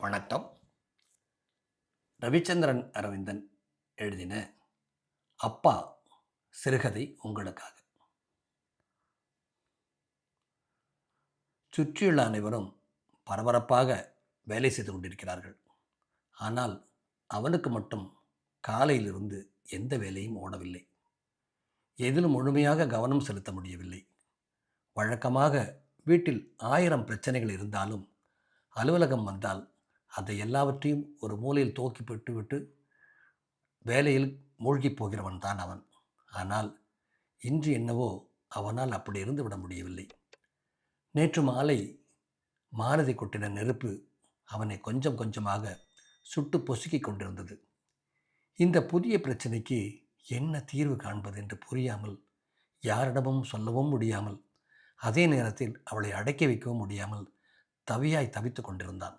வணக்கம். ரவிச்சந்திரன் அரவிந்தன் எழுதின அப்பா சிறுகதை உங்களுக்காக. சுற்றியுள்ள அனைவரும் பரபரப்பாக வேலை செய்து கொண்டிருக்கிறார்கள். ஆனால் அவனுக்கு மட்டும் காலையிலிருந்து எந்த வேலையும் ஓடவில்லை. எதிலும் முழுமையாக கவனம் செலுத்த முடியவில்லை. வழக்கமாக வீட்டில் 1000 பிரச்சனைகள் இருந்தாலும் அலுவலகம் வந்தால் அதை எல்லாவற்றையும் ஒரு மூலையில் தூக்கி விட்டு வேலையில் மூழ்கிப் போகிறவன் தான் அவன். ஆனால் இன்று என்னவோ அவனால் அப்படி இருந்து விட முடியவில்லை. நேற்று மாலை மாருதி கொட்டின நெருப்பு அவனை கொஞ்சம் கொஞ்சமாக சுட்டு பொசுக்கிக் கொண்டிருந்தது. இந்த புதிய பிரச்சனைக்கு என்ன தீர்வு காண்பது என்று புரியாமல், யாரிடமும் சொல்லவும் முடியாமல், அதே நேரத்தில் அவளை அடக்கி வைக்கவும் முடியாமல் தவியாய் தவித்து கொண்டிருந்தான்.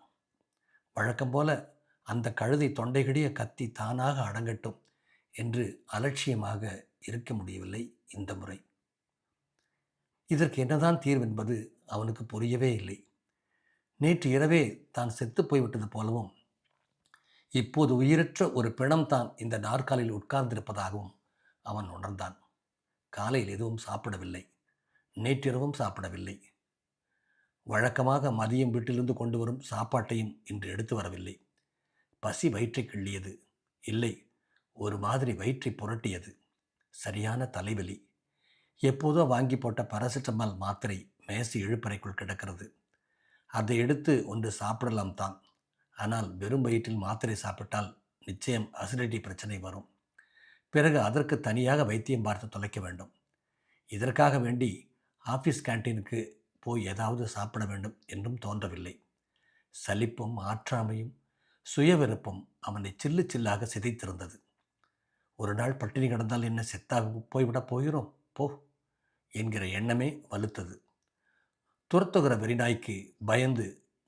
வழக்கம் போல அந்த கழுதை தொண்டைகிடிய கத்தி தானாக அடங்கட்டும் என்று அலட்சியமாக இருக்க முடியவில்லை இந்த முறை. இதற்கு என்னதான் தீர்வென்பது அவனுக்கு புரியவே இல்லை. நேற்று இரவே தான் செத்து போய்விட்டது போலவும், இப்போது உயிரற்ற ஒரு பிணம் தான் இந்த நாற்காலில் உட்கார்ந்திருப்பதாகவும் அவன் உணர்ந்தான். காலையில் எதுவும் சாப்பிடவில்லை. நேற்றிரவும் சாப்பிடவில்லை. வழக்கமாக மதியம் வீட்டிலிருந்து கொண்டு வரும் சாப்பாட்டையும் இன்று எடுத்து வரவில்லை. பசி வயிற்றை கிள்ளியது. இல்லை, ஒரு மாதிரி வயிற்றை புரட்டியது. சரியான தலைவலி. எப்போதோ வாங்கி போட்ட பாராசிட்டமால் மாத்திரை மேசை இழுப்பறைக்குள் கிடக்கிறது. அதை எடுத்து ஒன்று சாப்பிடலாம் தான். ஆனால் வெறும் வயிற்றில் மாத்திரை சாப்பிட்டால் நிச்சயம் அசிடிட்டி பிரச்சனை வரும். பிறகு அதற்கு தனியாக வைத்தியம் பார்த்து தொலைக்க வேண்டும். இதற்காக வேண்டி ஆஃபீஸ் கேன்டீனுக்கு போய் ஏதாவது சாப்பிட வேண்டும் என்றும் தோன்றவில்லை. சலிப்பும் ஆற்றாமையும் சுயவிருப்பம் அவனை சில்லு சில்லாக சிதைத்திருந்தது. ஒரு நாள் பட்டினி கிடந்தால் என்ன, செத்தாக போய்விடப் போகிறோம் போ என்கிற எண்ணமே வலுத்தது. துரத்துகிற வெறிநாய்க்கு பயந்து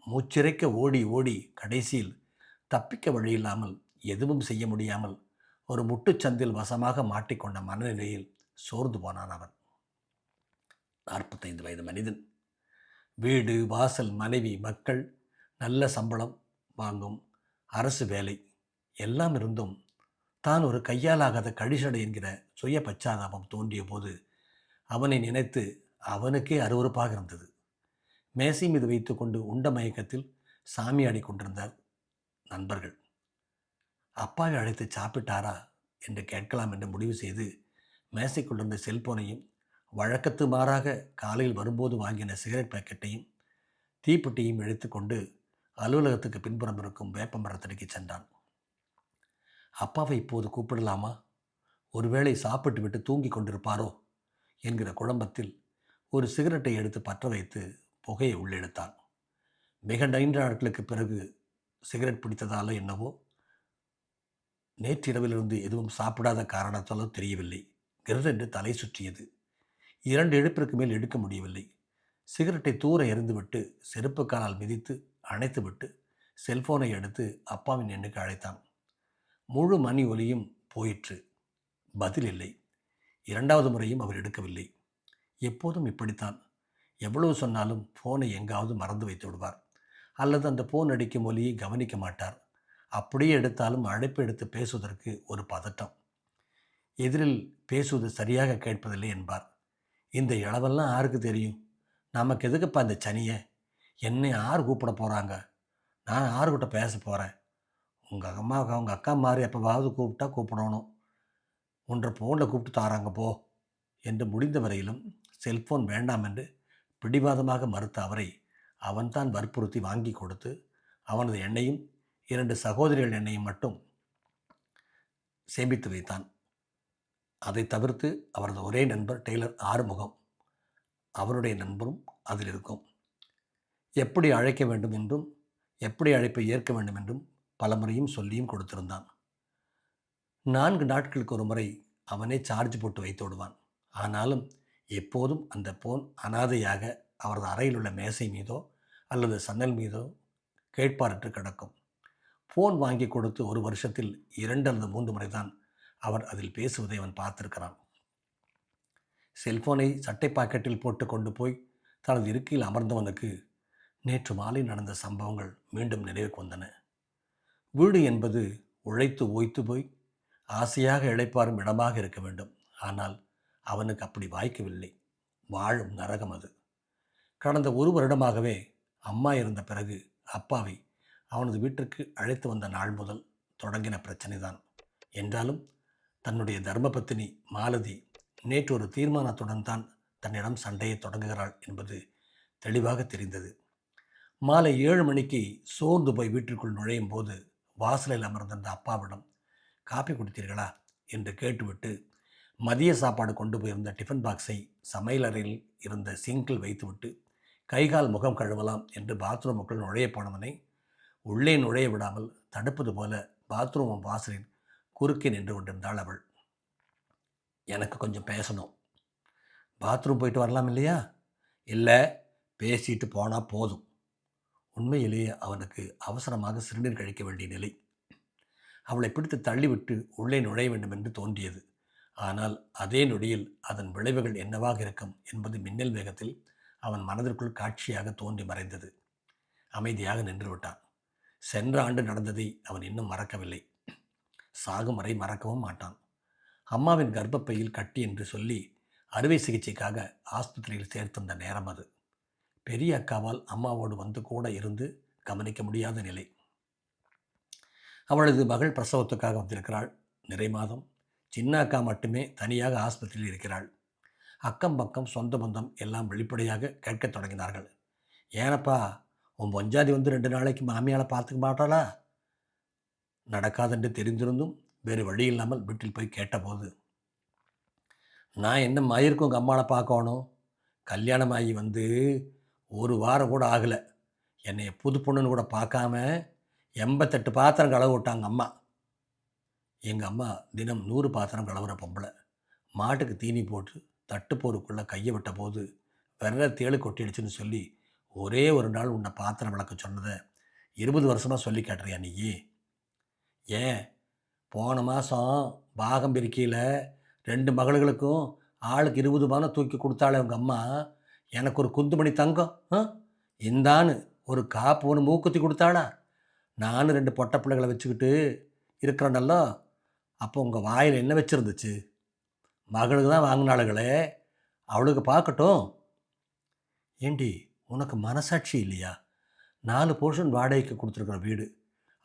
மூச்சிறைக்க ஓடி ஓடி கடைசியில் தப்பிக்க வழியில்லாமல், எதுவும் செய்ய முடியாமல் ஒரு முட்டுச்சந்தில் வசமாக மாட்டிக்கொண்ட மனநிலையில் சோர்ந்து போனான் அவன். 45 வயது மனிதன். வீடு, வாசல், மனைவி, மக்கள், நல்ல சம்பளம் வாங்கும் அரசு வேலை எல்லாம் இருந்தும் தான் ஒரு கையாலாகாத கழிசடை என்கிற சுய பச்சாதாபம் தோன்றிய போது அவனை நினைத்து அவனுக்கே அருவருப்பாக இருந்தது. மேசை மீது வைத்துக்கொண்டு உண்ட மயக்கத்தில் சாமியாடி கொண்டிருந்தார் நண்பர்கள். அப்பாவை அழைத்து சாப்பிட்டாரா என்று கேட்கலாம் என்று முடிவு செய்து மேசைக்குள்ளிருந்த செல்போனையும் வழக்கத்து மாறாக காலையில் வரும்போது வாங்கின சிகரெட் பாக்கெட்டையும் தீப்பெட்டியும் இழுத்து கொண்டு அலுவலகத்துக்கு பின்புறம் இருக்கும் வேப்ப மரத்தடிக்கு சென்றான். அப்பாவை இப்போது கூப்பிடலாமா? ஒருவேளை சாப்பிட்டு விட்டு தூங்கி கொண்டிருப்பாரோ என்கிற குழம்பத்தில் ஒரு சிகரெட்டை எடுத்து பற்ற வைத்து புகையை உள்ளெடுத்தான். மிக நீண்ட நாட்களுக்கு பிறகு சிகரெட் பிடித்ததாலோ என்னவோ, நேற்றிரவிலிருந்து எதுவும் சாப்பிடாத காரணத்தாலோ தெரியவில்லை, கிரென்று தலை சுற்றியது. 2 இழுப்பிற்கு மேல் எடுக்க முடியவில்லை. சிகரெட்டை தூர எறிந்துவிட்டு செருப்பு காலால் மிதித்து அணைத்துவிட்டு செல்போனை எடுத்து அப்பாவின் எண்ணுக்கு அழைத்தான். முழு மணி ஒலியும் போயிற்று. பதில் இல்லை. 2வது முறையும் அவர் எடுக்கவில்லை. எப்போதும் இப்படித்தான். எவ்வளவு சொன்னாலும் ஃபோனை எங்காவது மறந்து வைத்து விடுவார், அல்லது அந்த ஃபோன் அடிக்கும் ஒலியை கவனிக்க மாட்டார். அப்படியே எடுத்தாலும் அழைப்பு எடுத்து பேசுவதற்கு ஒரு பதட்டம். எதிரில் பேசுவது சரியாக கேட்பதில்லை என்பார். இந்த இளவெல்லாம் யாருக்கு தெரியும்? நமக்கு எதுக்குப்பா இந்த சனியை? என்னை யார் கூப்பிட போகிறாங்க? நான் யாருக்கிட்ட பேச போகிறேன்? உங்கள் அம்மா உங்கள் அக்கா மாதிரி எப்போவாவது கூப்பிட்டா கூப்பிடணும். ஒன்றை ஃபோனில் கூப்பிட்டு தாராங்க போ என்று முடிந்த வரையிலும் செல்ஃபோன் வேண்டாம் என்று பிடிவாதமாக மறுத்த அவரை அவன்தான் வற்புறுத்தி வாங்கி கொடுத்து அவனது எண்ணையும் 2 சகோதரிகள் எண்ணையும் மட்டும் சேமித்து வைத்தான். அதை தவிர்த்து அவரது ஒரே நண்பர் டெய்லர் ஆறுமுகம், அவருடைய நண்பரும் அதில் இருக்கும். எப்படி அழைக்க வேண்டும் என்றும் எப்படி அழைப்பை ஏற்க வேண்டும் என்றும் பல முறையும் சொல்லியும் கொடுத்திருந்தான். 4 நாட்களுக்கு ஒரு முறை அவனே சார்ஜ் போட்டு வைத்து விடுவான். ஆனாலும் எப்போதும் அந்த போன் அனாதையாக அவரது அறையில் உள்ள மேசை மீதோ அல்லது சன்னல் மீதோ கேட்பாரற்று கிடக்கும். ஃபோன் வாங்கி கொடுத்து 1 வருஷத்தில் 2 அல்லது 3 முறை தான் அவர் அதில் பேசுவதை அவன் பார்த்திருக்கிறான். செல்போனை சட்டை பாக்கெட்டில் போட்டு கொண்டு போய் தனது இருக்கையில் அமர்ந்தவனுக்கு நேற்று மாலை நடந்த சம்பவங்கள் மீண்டும் நினைவுக்கு வந்தன. வீடு என்பது உழைத்து ஓய்த்து போய் ஆசையாக இளைப்பாறும் இடமாக இருக்க வேண்டும். ஆனால் அவனுக்கு அப்படி வாய்க்கவில்லை. வாழும் நரகம் அது. கடந்த ஒரு வருடமாகவே அம்மா இருந்த பிறகு அப்பாவை அவனது வீட்டிற்கு அழைத்து வந்த நாள் முதல் தொடங்கின பிரச்சனைதான். என்றாலும் தன்னுடைய தர்மபத்தினி மாலதி நேற்று ஒரு தீர்மானத்துடன் தான் தன்னிடம் சண்டையை தொடங்குகிறாள் என்பது தெளிவாக தெரிந்தது. மாலை 7 மணிக்கு சோர்ந்து போய் வீட்டிற்குள் நுழையும் போது வாசலில் அமர்ந்திருந்த அப்பாவிடம் காப்பி குடித்தீர்களா என்று கேட்டுவிட்டு மதிய சாப்பாடு கொண்டு போயிருந்த டிஃபன் பாக்ஸை சமையலறையில் இருந்த சிங்கில் வைத்துவிட்டு கைகால் முகம் கழுவலாம் என்று பாத்ரூமுக்குள் நுழைய போனவனை உள்ளே நுழைய விடாமல் தடுப்பது போல பாத்ரூம் வாசலின் குறுக்கே நின்று கொண்டிருந்தாள் அவள். எனக்கு கொஞ்சம் பேசணும். பாத்ரூம் போயிட்டு வரலாம் இல்லையா? இல்லை, பேசிட்டு போனால் போதும். உண்மையிலேயே அவனுக்கு அவசரமாக சிறுநீர் கழிக்க வேண்டிய நிலை. அவளை பிடித்து தள்ளிவிட்டு உள்ளே நுழைய வேண்டும் என்று தோன்றியது. ஆனால் அதே நொடியில் அதன் விளைவுகள் என்னவாக இருக்கும் என்பது மின்னல் வேகத்தில் அவன் மனதிற்குள் காட்சியாக தோன்றி மறைந்தது. அமைதியாக நின்று விட்டான். சென்ற ஆண்டு நடந்ததை அவன் இன்னும் மறக்கவில்லை. சாகும் வரை மறக்கவும் மாட்டான். அம்மாவின் கர்ப்பப்பையில் கட்டி என்று சொல்லி அறுவை சிகிச்சைக்காக ஆஸ்பத்திரியில் சேர்த்திருந்த நேரம் அது. பெரிய அக்காவால் அம்மாவோடு வந்து கூட இருந்து கவனிக்க முடியாத நிலை. அவளது மகள் பிரசவத்துக்காக வந்திருக்கிறாள். நிறை மாதம். சின்ன அக்கா மட்டுமே தனியாக ஆஸ்பத்திரியில் இருக்கிறாள். அக்கம் பக்கம் சொந்த பந்தம் எல்லாம் வெளிப்படையாக கேட்கத் தொடங்கினார்கள். ஏனப்பா, உன் பொஞ்சாதி வந்து 2 நாளைக்கு மாமியால் பார்த்துக்க மாட்டாளா? நடக்காதென்று தெரிந்திருந்தும் வேறு வழி இல்லாமல் வீட்டில் போய் கேட்டபோது, நான் என்ன மயிருக்கும் உங்கள் அம்மாவை பார்க்கணும்? கல்யாணம் ஆகி வந்து ஒரு வாரம் கூட ஆகலை. என்னை புது பொண்ணுன்னு கூட பார்க்காம 88 பாத்திரம் கழுவ விட்டாங்க அம்மா. எங்கள் அம்மா தினம் 100 பாத்திரம் கழுவுற பொம்பளை. மாட்டுக்கு தீனி போட்டு தட்டு போருக்குள்ளே கையை விட்ட போது வெற தேளு கொட்டிடுச்சுன்னு சொல்லி ஒரே ஒரு நாள் உன்னை பாத்திரம் விளக்க சொன்னதை 20 வருஷமாக சொல்லி காட்டுறியா நீ? ஏன், போன மாதம் பாகம் பிரிக்கையில் 2 மகளுகளுக்கும் ஆளுக்கு 20 பணம் தூக்கி கொடுத்தாலே உங்கள் அம்மா, எனக்கு ஒரு குந்துமணி தங்கம் இந்தான்னு ஒரு காப்பு ஒன்று மூக்குத்தி கொடுத்தாளா? நானும் 2 பொட்டை பிள்ளைகளை வச்சுக்கிட்டு இருக்கிறேன்னல்லோ. அப்போ உங்கள் வாயில் என்ன வச்சுருந்துச்சு? மகளுக்கு தான் வாங்கினாளுகளே, அவளுக்கு பார்க்கட்டும். ஏண்டி, உனக்கு மனசாட்சி இல்லையா? 4 போர்ஷன் வாடகைக்கு கொடுத்துருக்குற வீடு,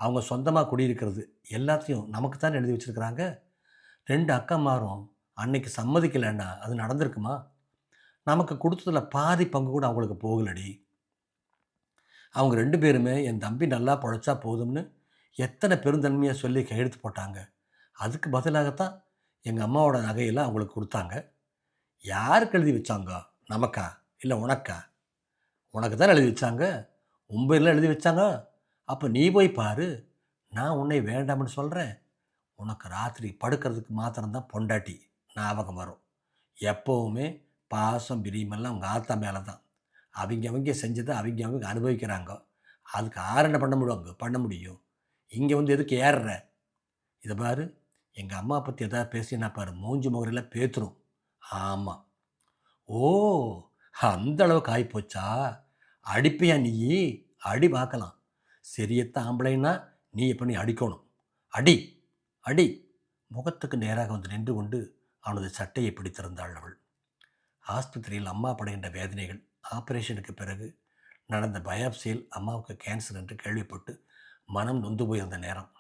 அவங்க சொந்தமாக குடியிருக்கிறது எல்லாத்தையும் நமக்கு தான் எழுதி வச்சுருக்கிறாங்க. 2 அக்காமாரும் அன்னைக்கு சம்மதிக்கலைன்னா அது நடந்திருக்குமா? நமக்கு கொடுத்ததில் பாதி பங்கு கூட அவங்களுக்கு போகலடி. அவங்க 2 பேருமே என் தம்பி நல்லா பொழைச்சா போதும்னு எத்தனை பெருந்தன்மையாக சொல்லி கையெழுத்து போட்டாங்க. அதுக்கு பதிலாகத்தான் எங்கள் அம்மாவோட நகையெல்லாம் அவங்களுக்கு கொடுத்தாங்க. யாருக்கு எழுதி வச்சாங்க? நமக்கா இல்லை உனக்கா? உனக்கு தான் எழுதி வச்சாங்க. உன் பேரில் எழுதி வச்சாங்க. அப்போ நீ போய் பாரு. நான் உன்னை வேண்டாம்னு சொல்கிறேன். உனக்கு ராத்திரி படுக்கிறதுக்கு மாத்திரம்தான் பொண்டாட்டி ஞாபகம் வரும். எப்போவுமே பாசம் பிரியமெல்லாம் உங்கள் ஆத்தா மேலே தான். அவங்க செஞ்சதை அவங்க அனுபவிக்கிறாங்க. அதுக்கு ஆறு என்ன பண்ண முடியும்? இங்கே வந்து எதுக்கு ஏறுற? இதை பாரு, எங்கள் அம்மா பற்றி எதாவது பேசினா பாரு, மூஞ்சி முகரையில் பேத்துரும். ஆமாம். ஓ, அந்த அளவுக்கு ஆகிப்போச்சா? அடிப்பையா நீ? அடி பார்க்கலாம். சரியத்த ஆம்பளைன்னா நீ இப்போ நீ அடிக்கணும். அடி அடி. முகத்துக்கு நேராக வந்து நின்று கொண்டு அவனது சட்டையை பிடித்திருந்தாள் அவள். ஆஸ்பத்திரியில் அம்மா படுகின்ற வேதனைகள், ஆப்ரேஷனுக்கு பிறகு நடந்த பயாப்சியில் அம்மாவுக்கு கேன்சர் என்று கேள்விப்பட்டு மனம் நொந்து போயிருந்த நேரம்.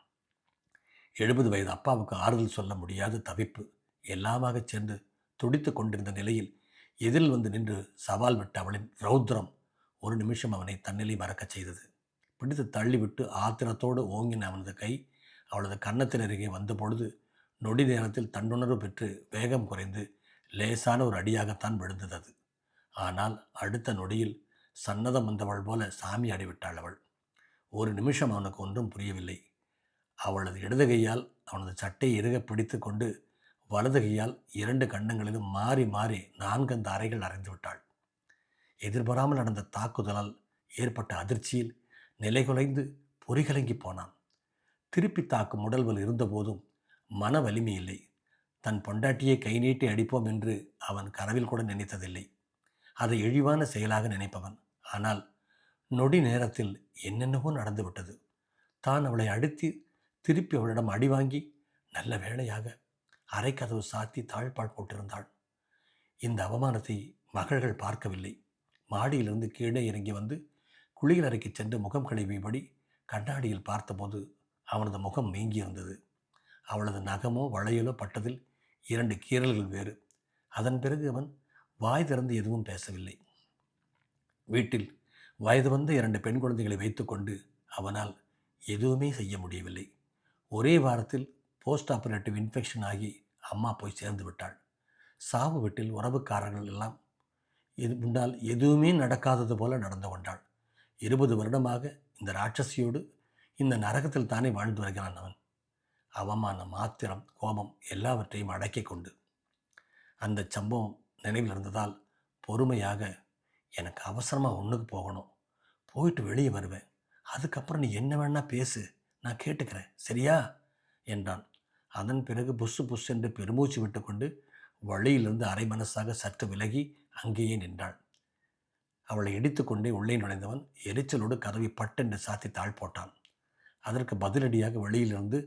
70 வயது அப்பாவுக்கு ஆறுதல் சொல்ல முடியாத தவிப்பு எல்லாமாக சேர்ந்து துடித்து கொண்டிருந்த நிலையில் எதிரில் வந்து நின்று சவால் விட்ட அவளின் ரௌத்ரம் ஒரு நிமிஷம் அவனை தன்னிலை மறக்கச் செய்தது. பிடித்து தள்ளிவிட்டு ஆத்திரத்தோடு ஓங்கின அவனது கை அவளது கன்னத்தின் அருகே வந்த பொழுது நொடி நேரத்தில் தன்னுணர்வு பெற்று வேகம் குறைந்து லேசான ஒரு அடியாகத்தான் விழுந்தது அது. ஆனால் அடுத்த நொடியில் சன்னதம் வந்தவள் போல சாமி ஆடிவிட்டாள் அவள். ஒரு நிமிஷம் அவனுக்கு ஒன்றும் புரியவில்லை. அவளது இடது கையால் அவனது சட்டையை இறுக பிடித்து கொண்டு வலது கையால் 2 கன்னங்களிலும் மாறி மாறி 4 அந்த அறைகள் அறைந்து விட்டாள். எதிர்பாராமல் நடந்த தாக்குதலால் ஏற்பட்ட அதிர்ச்சியில் நிலைகுலைந்து பொறிகலங்கி போனான். திருப்பி தாக்கும் உடல்கள் இருந்தபோதும் மன வலிமை இல்லை. தன் பொண்டாட்டியை கை நீட்டி அடிப்போம் என்று அவன் கனவில் கூட நினைத்ததில்லை. அதை இழிவான செயலாக நினைப்பவன். ஆனால் நொடி நேரத்தில் என்னென்னவோ நடந்துவிட்டது. தான் அவளை அடித்து திருப்பி அவளிடம் அடி வாங்கி, நல்ல வேளையாக அரைக்கதவு சாத்தி தாழ்பால் போட்டிருந்தாள். இந்த அவமானத்தை மகள்கள் பார்க்கவில்லை. மாடியிலிருந்து கீழே இறங்கி வந்து குளியலறைக்கு சென்று முகம் கழுவியபடி கண்ணாடியில் பார்த்தபோது அவனது முகம் வீங்கியிருந்தது. அவளது நகமோ வளையலோ பட்டதில் 2 கீறல்கள் வேறு. அதன் பிறகு அவன் வாய் திறந்து எதுவும் பேசவில்லை. வீட்டில் வயது வந்த 2 பெண் குழந்தைகளை வைத்துக்கொண்டு அவனால் எதுவுமே செய்ய முடியவில்லை. ஒரே வாரத்தில் போஸ்ட் ஆபரேட்டிவ் இன்ஃபெக்ஷன் ஆகி அம்மா போய் சேர்ந்து விட்டாள். சாவு வீட்டில் உறவுக்காரர்கள் எல்லாம் முன்னால் எதுவுமே நடக்காதது போல நடந்து கொண்டாள். 20 வருடமாக இந்த ராட்சசியோடு இந்த நரகத்தில் தானே வாழ்ந்து வருகிறான் அவன். அவமானம், ஆத்திரம், கோபம் எல்லாவற்றையும் அடக்கி கொண்டு. அந்த சம்பவம் நினைவில் இருந்ததால் பொறுமையாக, எனக்கு அவசரமாக ஒன்றுக்கு போகணும், போயிட்டு வெளியே வருவேன், அதுக்கப்புறம் நீ என்ன வேணா பேசு, நான் கேட்டுக்கிறேன், சரியா என்றான். அதன் பிறகு புஷ் புஷ் என்று பெருமூச்சு விட்டுக்கொண்டு வழியிலிருந்து அரை மனசாக சற்று விலகி அங்கேயே நின்றாள். அவளை இடித்துக்கொண்டே உள்ளே நுழைந்தவன் எரிச்சலோடு கதவை பட்டென்று சாத்தி தாழ் போட்டான். அதற்கு பதிலடியாக வெளியிலிருந்து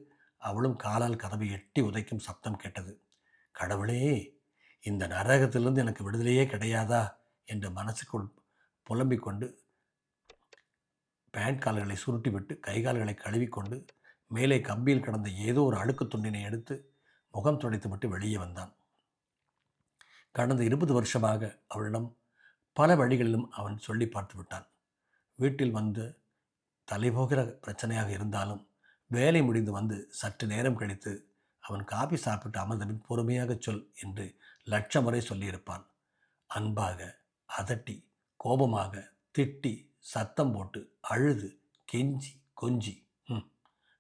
அவளும் காலால் கதவை எட்டி உதைக்கும் சப்தம் கேட்டது. கடவுளே, இந்த நரகத்திலிருந்து எனக்கு விடுதலையே கிடையாதா என்று மனசுக்குள் புலம்பிக் கொண்டு பேண்ட் கால்களை சுருட்டிவிட்டு கைகால்களை கழுவிக்கொண்டு மேலே கம்பியில் கிடந்த ஏதோ ஒரு அழுக்கு துண்டினை எடுத்து முகம் துடைத்துவிட்டு வெளியே வந்தான். கடந்த 20 வருஷமாக அவளிடம் பல வழிகளிலும் அவன் சொல்லி பார்த்து விட்டான். வீட்டில் வந்து தலைபோகிற பிரச்சனையாக இருந்தாலும் வேலை முடிந்து வந்து சற்று நேரம் கழித்து அவன் காபி சாப்பிட்டு அமர்ந்தபின் பொறுமையாக சொல் என்று லட்சம் முறை சொல்லியிருப்பான். அன்பாக, அதட்டி, கோபமாக, திட்டி, சத்தம் போட்டு, அழுது, கெஞ்சி, கொஞ்சி.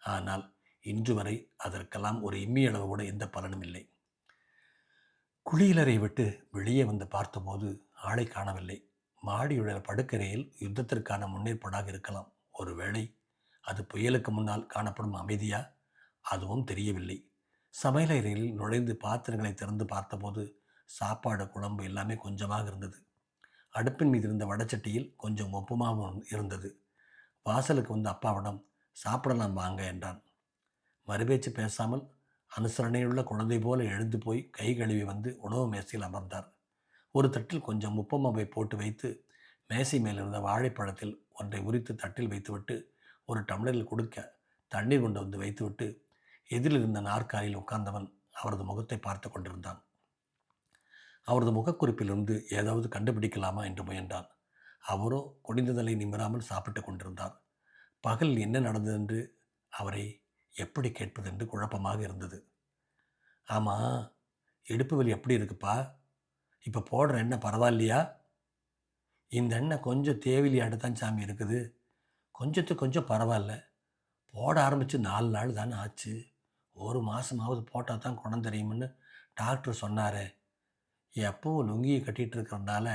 ஆனால் இன்று வரை அதற்கெல்லாம் ஒரு இம்மியளவு கூட எந்த பலனும் இல்லை. குளியலறை விட்டு வெளியே வந்து பார்த்தபோது ஆளை காணவில்லை. மாடியுடைய படுக்கறையில் யுத்தத்திற்கான முன்னேற்பாடாக இருக்கலாம். ஒருவேளை அது புயலுக்கு முன்னால் காணப்படும் அமைதியா? அதுவும் தெரியவில்லை. சமையலறையில் நுழைந்து பாத்திரங்களை திறந்து பார்த்தபோது சாப்பாடு, குழம்பு எல்லாமே கொஞ்சமாக இருந்தது. அடுப்பின் மீது இருந்த வடச்சட்டியில் கொஞ்சம் உப்புமாவும் இருந்தது. வாசலுக்கு வந்து அப்பாவிடம் சாப்பிடலாம் வாங்க என்றான். மறுபேச்சு பேசாமல் அனுசரணையுள்ள குழந்தை போல எழுந்து போய் கை கழுவி வந்து உணவு மேசையில் அமர்ந்தார். ஒரு தட்டில் கொஞ்சம் உப்புமாவை போட்டு வைத்து மேசை மேலிருந்த வாழைப்பழத்தில் ஒன்றை உரித்து தட்டில் வைத்துவிட்டு ஒரு டம்ளரில் கொடுக்க தண்ணீர் கொண்டு வந்து வைத்துவிட்டு எதிரில் இருந்த நாற்காலியில் உட்கார்ந்தவன் அவரது முகத்தை பார்த்து கொண்டிருந்தான். அவரது முகக்குறிப்பிலிருந்து ஏதாவது கண்டுபிடிக்கலாமா என்று முயன்றான். அவரோ குனிந்ததலை நிமிராமல் சாப்பிட்டு கொண்டிருந்தார். பகல் என்ன நடந்ததென்று அவரை எப்படி கேட்பதென்று குழப்பமாக இருந்தது. ஆமாம், இடுப்பு வலி எப்படி இருக்குப்பா? இப்போ போடுற எண்ணெய் பரவாயில்லையா? இந்த எண்ணெய் கொஞ்சம் தேவையில்லையாட்டு தான் சாமி இருக்குது. கொஞ்சத்துக்கு கொஞ்சம் பரவாயில்ல. போட ஆரம்பித்து 4 நாள் தானே ஆச்சு. ஒரு மாதமாவது போட்டால் தான் குணம் தெரியும்னு டாக்டர் சொன்னார். எப்பவும் லுங்கியை கட்டிகிட்டு இருக்கிறதுனால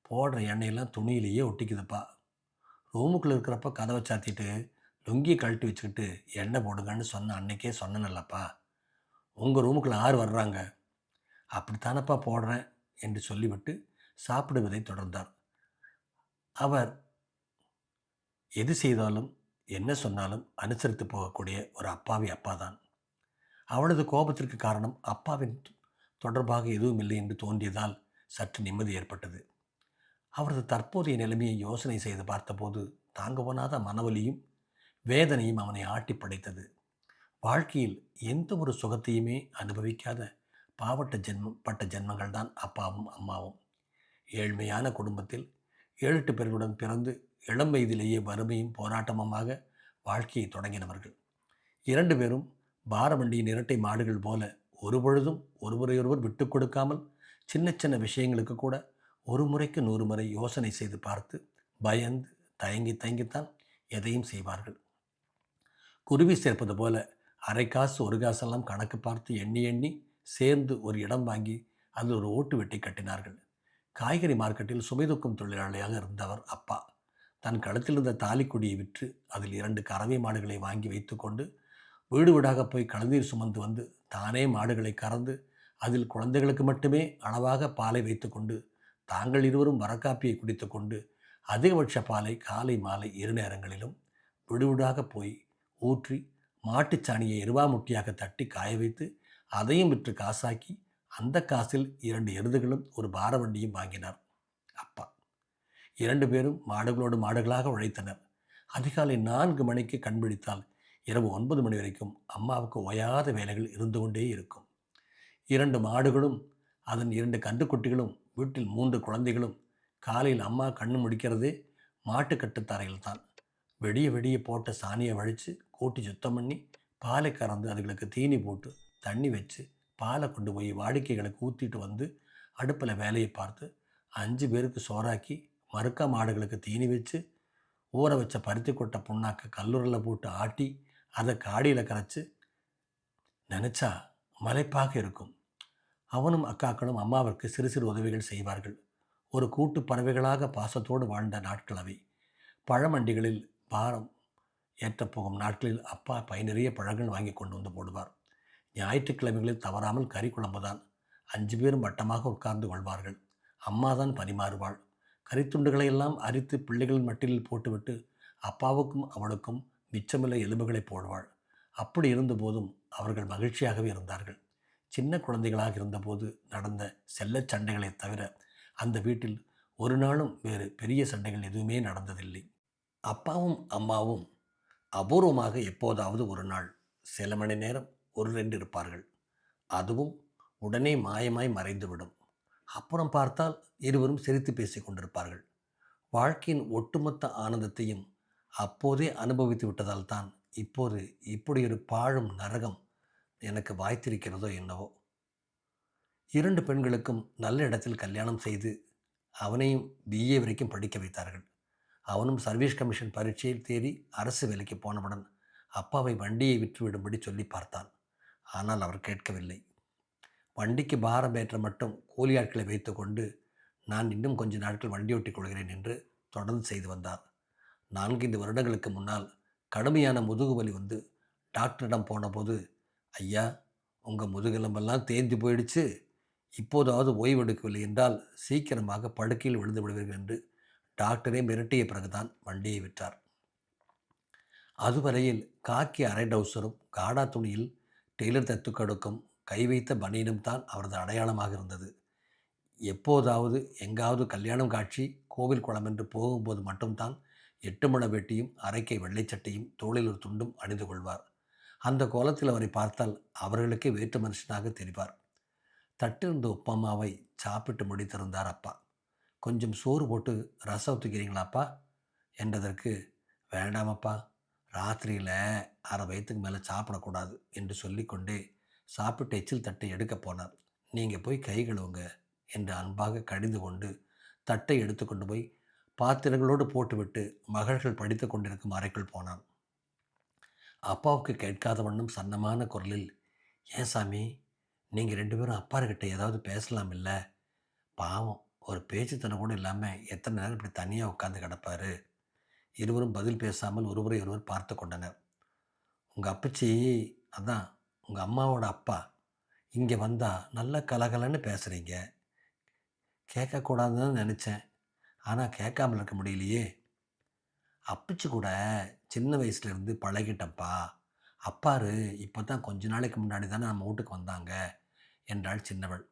போடுற எண்ணெயெல்லாம் துணியிலேயே ஒட்டிக்குதுப்பா. ரூமுக்குள்ளே இருக்கிறப்ப கதவை சாத்திட்டு லுங்கியை கழட்டி வச்சுக்கிட்டு எண்ணெய் போடுங்கன்னு சொன்ன அன்னைக்கே சொன்னேன்லப்பா. உங்கள் ரூமுக்குள்ளே 6 வர்றாங்க, அப்படித்தானப்பா போடுறேன் என்று சொல்லிவிட்டு சாப்பிடுவதை தொடர்ந்தார். அவர் எது செய்தாலும் என்ன சொன்னாலும் அனுசரித்து போகக்கூடிய ஒரு அப்பாவி அப்பா தான். அவளது கோபத்திற்கு காரணம் அப்பாவின் தொடர்பாக எதுவும் இல்லை என்று தோன்றியதால் சற்று நிம்மதி ஏற்பட்டது. அவரது தற்போதைய நிலைமையை யோசனை செய்து பார்த்தபோது தாங்க போனாத மனவலியும் வேதனையும் அவனை ஆட்டி படைத்தது. வாழ்க்கையில் எந்த ஒரு சுகத்தையுமே அனுபவிக்காத பாவப்பட்ட ஜென்மங்கள் தான் அப்பாவும் அம்மாவும். ஏழ்மையான குடும்பத்தில் 7-8 பேர்களுடன் பிறந்து இளம் வயதிலேயே வறுமையும் போராட்டமுமாக வாழ்க்கையை தொடங்கினவர்கள். 2 பேரும் பாரவண்டியின் இரட்டை மாடுகள் போல ஒருபொழுதும் ஒருவரையொருவர் விட்டு கொடுக்காமல் சின்ன சின்ன விஷயங்களுக்கு கூட ஒரு முறைக்கு 100 முறை யோசனை செய்து பார்த்து பயந்து தயங்கி தயங்கித்தான் எதையும் செய்வார்கள். குருவி சேர்ப்பது போல அரை காசு ஒரு காசெல்லாம் கணக்கு பார்த்து எண்ணி எண்ணி சேர்ந்து ஒரு இடம் வாங்கி அதில் ஒரு ஓட்டு வெட்டி கட்டினார்கள். காய்கறி மார்க்கெட்டில் சுமைதூக்கும் தொழிலாளியாக இருந்தவர் அப்பா. தன் கழுத்தில் இருந்த தாலிக்குடியை விற்று அதில் 2 கறவை மாடுகளை வாங்கி வைத்துக்கொண்டு வீடு வீடாக போய் கழுநீர் சுமந்து வந்து தானே மாடுகளை கறந்து அதில் குழந்தைகளுக்கு மட்டுமே அளவாக பாலை வைத்துக்கொண்டு தாங்கள் இருவரும் வரக்காப்பியை குடித்து கொண்டு அதிகபட்ச பாலை காலை மாலை இரு நேரங்களிலும் விடுவிடாக போய் ஊற்றி மாட்டுச்சாணியை எருவா முட்டியாக தட்டி காய வைத்து அதையும் விற்று காசாக்கி அந்த காசில் 2 எருதுகளும் ஒரு பார வண்டியும் வாங்கினார் அப்பா. 2 பேரும் மாடுகளோடு மாடுகளாக உழைத்தனர். அதிகாலை 4 மணிக்கு கண்பிடித்தால் இரவு 9 மணி வரைக்கும் அம்மாவுக்கு ஓயாத வேலைகள் இருந்து கொண்டே இருக்கும். 2 மாடுகளும் அதன் 2 கன்றுக்குட்டிகளும் வீட்டில் 3 குழந்தைகளும் காலையில் அம்மா கண்ணு முடிக்கிறதே மாட்டுக்கட்டுத்தரையில் தான். வெடிய வெடிய போட்ட சாணியை வழித்து கூட்டி சுத்தம் பண்ணி பாலை கறந்து அதுகளுக்கு தீனி போட்டு தண்ணி வச்சு பாலை கொண்டு போய் வாடிக்கைகளுக்கு ஊற்றிட்டு வந்து அடுப்பில் வேலையை பார்த்து 5 பேருக்கு சோறாக்கி மறுக்கா மாடுகளுக்கு தீனி வச்சு ஊற வச்ச பருத்தி கொட்டை புண்ணாக்க கல்லுரில் போட்டு ஆட்டி அதை காடியில் கரைச்சி நினச்சா மலைப்பாக இருக்கும். அவனும் அக்காக்களும் அம்மாவிற்கு சிறு சிறு உதவிகள் செய்வார்கள். ஒரு கூட்டு பறவைகளாக பாசத்தோடு வாழ்ந்த நாட்கள் அவை. பழமண்டிகளில் பாரம் ஏற்றப்போகும் நாட்களில் அப்பா பை நிறைய பழங்கள் வாங்கி கொண்டு வந்து போடுவார். ஞாயிற்றுக்கிழமைகளில் தவறாமல் கறி குழம்பு தான். 5 பேரும் வட்டமாக உட்கார்ந்து கொள்வார்கள். அம்மா தான் பரிமாறுவாள். கறித்துண்டுகளை எல்லாம் அரித்து பிள்ளைகளின் மட்டிலில் போட்டுவிட்டு அப்பாவுக்கும் அவளுக்கும் மிச்சமில்லை எலும்புகளை போடுவாள். அப்படி இருந்தபோதும் அவர்கள் மகிழ்ச்சியாகவே இருந்தார்கள். சின்ன குழந்தைகளாக இருந்தபோது நடந்த செல்லச் சண்டைகளை தவிர அந்த வீட்டில் ஒரு நாளும் வேறு பெரிய சண்டைகள் எதுவுமே நடந்ததில்லை. அப்பாவும் அம்மாவும் அபூர்வமாக எப்போதாவது ஒரு நாள் சில மணி நேரம் ஒரு 2 இருப்பார்கள். அதுவும் உடனே மாயமாய் மறைந்துவிடும். அப்புறம் பார்த்தால் இருவரும் சிரித்து பேசி கொண்டிருப்பார்கள். வாழ்க்கையின் ஒட்டுமொத்த ஆனந்தத்தையும் அப்போதே அனுபவித்து விட்டதால் தான் இப்போது இப்படி ஒரு பாழும் நரகம் எனக்கு வாய்த்திருக்கிறதோ என்னவோ. 2 பெண்களுக்கும் நல்ல இடத்தில் கல்யாணம் செய்து அவனையும் BA வரைக்கும் படிக்க வைத்தார்கள். அவனும் சர்வீஸ் கமிஷன் பரீட்சையில் தேறி அரசு வேலைக்கு போனவுடன் அப்பாவை வண்டியை விற்றுவிடும்படி சொல்லி பார்த்தான். ஆனால் அவர் கேட்கவில்லை. வண்டிக்கு பாரம் ஏற்ற மட்டும் கூலி ஆட்களை வைத்து கொண்டு நான் இன்னும் கொஞ்ச நாட்கள் வண்டி ஓட்டிக் கொள்கிறேன் என்று தொடர்ந்து செய்து வந்தார். 4-5 வருடங்களுக்கு முன்னால் கடுமையான முதுகு வலி வந்து டாக்டரிடம் போனபோது, ஐயா, உங்கள் முதுகெலும்பெல்லாம் தேய்ந்து போயிடுச்சு, இப்போதாவது ஓய்வெடுக்கவில்லை என்றால் சீக்கிரமாக படுக்கையில் விழுந்து விடுவீர்கள் என்று டாக்டரே மிரட்டிய பிறகுதான் வண்டியை விற்றார். அதுவரையில் காக்கி அரை டவுசரும் காடா துணியில் டெய்லர் தத்து கொடுக்கும் கை வைத்த பனியனும் தான் அவரது அடையாளமாக இருந்தது. எப்போதாவது எங்காவது கல்யாணம் காட்சி கோவில் குளம் என்று போகும்போது மட்டும்தான் 8 முழ வெட்டியும் அரைக்கை வெள்ளைச்சட்டையும் தோளில் ஒரு துண்டும் அணிந்து கொள்வார். அந்த கோலத்தில் அவரை பார்த்தால் அவர்களுக்கே வேற்று மனுஷனாக தெரிவார். தட்டிருந்த உப்பம்மாவை சாப்பிட்டு முடித்திருந்தார் அப்பா. கொஞ்சம் சோறு போட்டு ரசம் ஊற்றிக்கிறீங்களாப்பா என்றதற்கு, வேண்டாமப்பா, ராத்திரியில் அரை வயிற்றுக்கு மேலே சாப்பிடக்கூடாது என்று சொல்லிக்கொண்டே சாப்பிட்டு எச்சில் தட்டை எடுக்க போனார். நீங்கள் போய் கை கழுவுங்க என்று அன்பாக கடிந்து கொண்டு தட்டை எடுத்துக்கொண்டு போய் பாத்திரங்களோடு போட்டுவிட்டு மகள்கள் படித்து கொண்டிருக்கும் அறைக்குள் போனான். அப்பாவுக்கு கேட்காத வண்ணம் சன்னமான குரலில், ஏன் சாமி, நீங்கள் 2 பேரும் அப்பார்கிட்ட ஏதாவது பேசலாம் இல்லை? பாவம், ஒரு பேச்சுத்தனம் கூட இல்லாமல் எத்தனை நேரம் இப்படி தனியாக உட்காந்து கிடப்பார். இருவரும் பதில் பேசாமல் ஒருவரை ஒருவர் பார்த்து கொண்டனர். உங்கள் அப்பச்சி, அதான் உங்கள் அம்மாவோட அப்பா, இங்கே வந்தால் நல்லா கலகலன்னு பேசுகிறீங்க. கேட்கக்கூடாதுன்னு நினச்சேன், ஆனால் கேட்காமல் இருக்க முடியலையே. அப்பச்சி கூட சின்ன வயசுலேருந்து பழகிட்டப்பா. அப்பாரு இப்போ தான் கொஞ்ச நாளைக்கு முன்னாடி தானே நம்ம வீட்டுக்கு வந்தாங்க என்றாள் சின்னவள்.